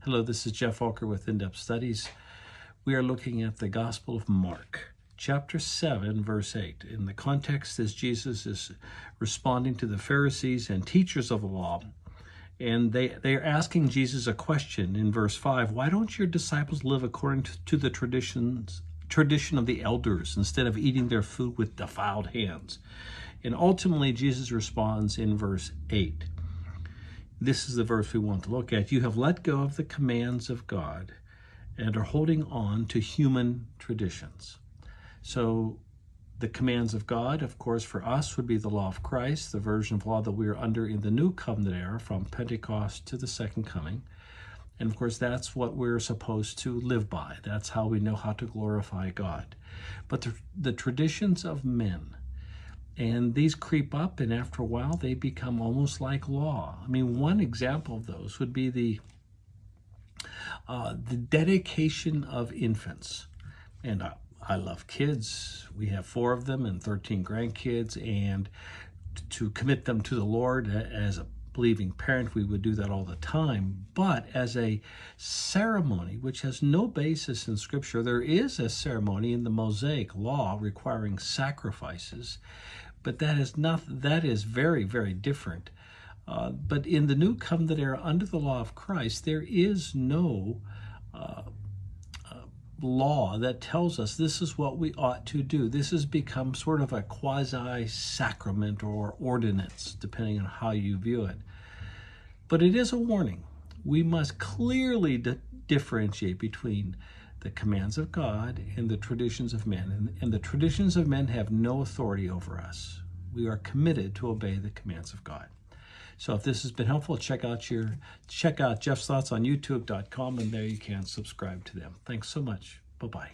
Hello, this is Geoff Volker with In-Depth Studies. We are looking at the Gospel of Mark, chapter 7, verse 8. In the context as Jesus is responding to the Pharisees and teachers of the law, and they are asking Jesus a question in verse 5. Why don't your disciples live according to the tradition of the elders instead of eating their food with defiled hands? And ultimately, Jesus responds in verse 8. This is the verse we want to look at. You have let go of the commands of God and are holding on to human traditions. So the commands of God, of course, for us would be the law of Christ, the version of law that we are under in the New Covenant era from Pentecost to the Second Coming. And of course, that's what we're supposed to live by. That's how we know how to glorify God. But the traditions of men, and these creep up, and after a while, they become almost like law. I mean, one example of those would be the dedication of infants. And I love kids. We have 4 of them and 13 grandkids, and to commit them to the Lord as a believing parent, we would do that all the time. But as a ceremony, which has no basis in Scripture, there is a ceremony in the Mosaic law requiring sacrifices, but that is very, very different. But in the New Covenant era, under the law of Christ, there is no law that tells us this is what we ought to do. This has become sort of a quasi-sacrament or ordinance, depending on how you view it. But it is a warning. We must clearly differentiate between the commands of God and the traditions of men. And the traditions of men have no authority over us. We are committed to obey the commands of God. So if this has been helpful, check out Geoff's Thoughts on YouTube.com, and there you can subscribe to them. Thanks so much. Bye-bye.